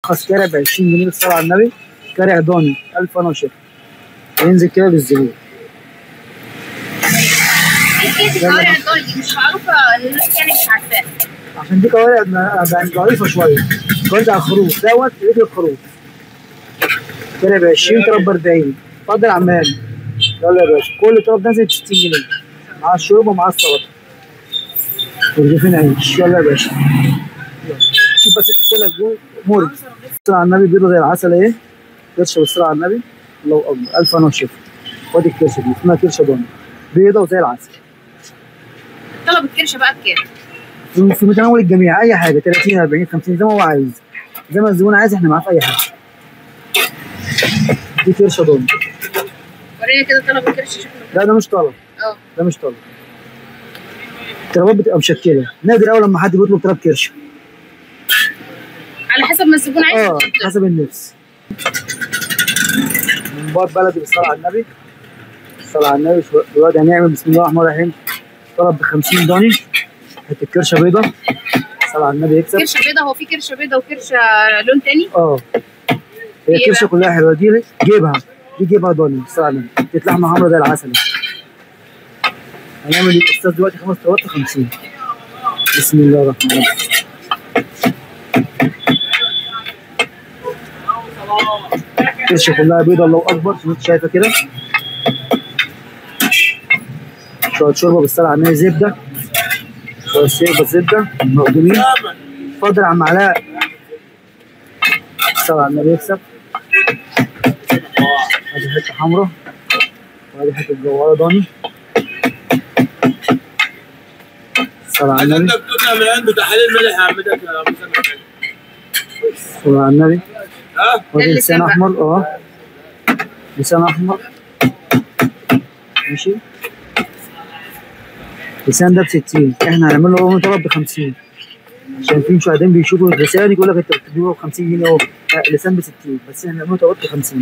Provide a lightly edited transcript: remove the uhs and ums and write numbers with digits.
ارخص كارع ب 20 جنيه بالصلاه على النبي، كارع ضاني 1000 انا وشفا، ينزل كده بالزبون. ايه الكوارع الضاني دي؟ مش معروفه الناس يعني مش عارفاها. عشان دي كوارع يعني ضعيفه شويه، كوارع الخروف دوت رجل الخروف. كارع ب 20 تراب ب 40. اتفضل يا عمال. يلا يا باشا، كل تراب نازل ب 60 جنيه مع الشرب ومع السلطه. ورغيفين عيش. يلا يا باشا. شوف بس الكلى جوه مورد. الصلاة على النبي بيضة زي العسل اهي. كرشه بالصلاة على النبي. الله اكبر. 1000 انا وشفا. خد الكرشه دي اسمها كرشه ضاني. بيضة وزي العسل. طلب الكرشه بقى بكام؟ في متناول الجميع، اي حاجه 30 40 50 زي ما هو عايز. زي ما الزبون عايز احنا معاه في اي حاجه. دي كرشه ضاني. وريني كده طلب الكرشه شكله. لا ده مش طلب. ده مش طلب. الطلبات بتبقى مشكله، نادر اول لما حد بيطلب طلب كرشه. على حسب ما الزبون عايز. حسب النفس. ممبار بلدي بالصلاه على النبي. الصلاه على النبي. دلوقتي هنعمل بسم الله الرحمن الرحيم طلب ب 50 ضاني. حته كرشه بيضه. الصلاه على النبي يكسب. كرشه بيضه، هو في كرشه بيضه وكرشه لون تاني؟ هي الكرشه كلها حلوه. دي جيبها، دي جيبها ضاني الصلاه على النبي، دي لحمه حمرا زي العسل. هنعمل الاستاذ دلوقتي 5 طلبات ب 50. بسم الله الرحمن الرحيم. الكرشه كلها بيضه الله اكبر زي ما انت شايفه كده. شويه شوربه بالصلاه على النبي، زبده، شويه شوربه زبده مخدومين. اتفضل يا عم علاء. الصلاه على النبي يكسب. ادي حته حمرا وادي حته جواره ضاني. الصلاه على النبي. عندك قلنا من عنده تحاليل ملح يا عم ده يا ابو سلمى. الصلاه على النبي. وادي لسان احمر. لسان احمر. ماشي. لسان ده ب 60. احنا هنعمل له طلب ب 50 عشان في مشاهدين بيشوفوا اللسان يقول لك انت بتديله ب 50 جنيه اهو. لا لسان ب 60 بس احنا هنعمل له طلب ب 50.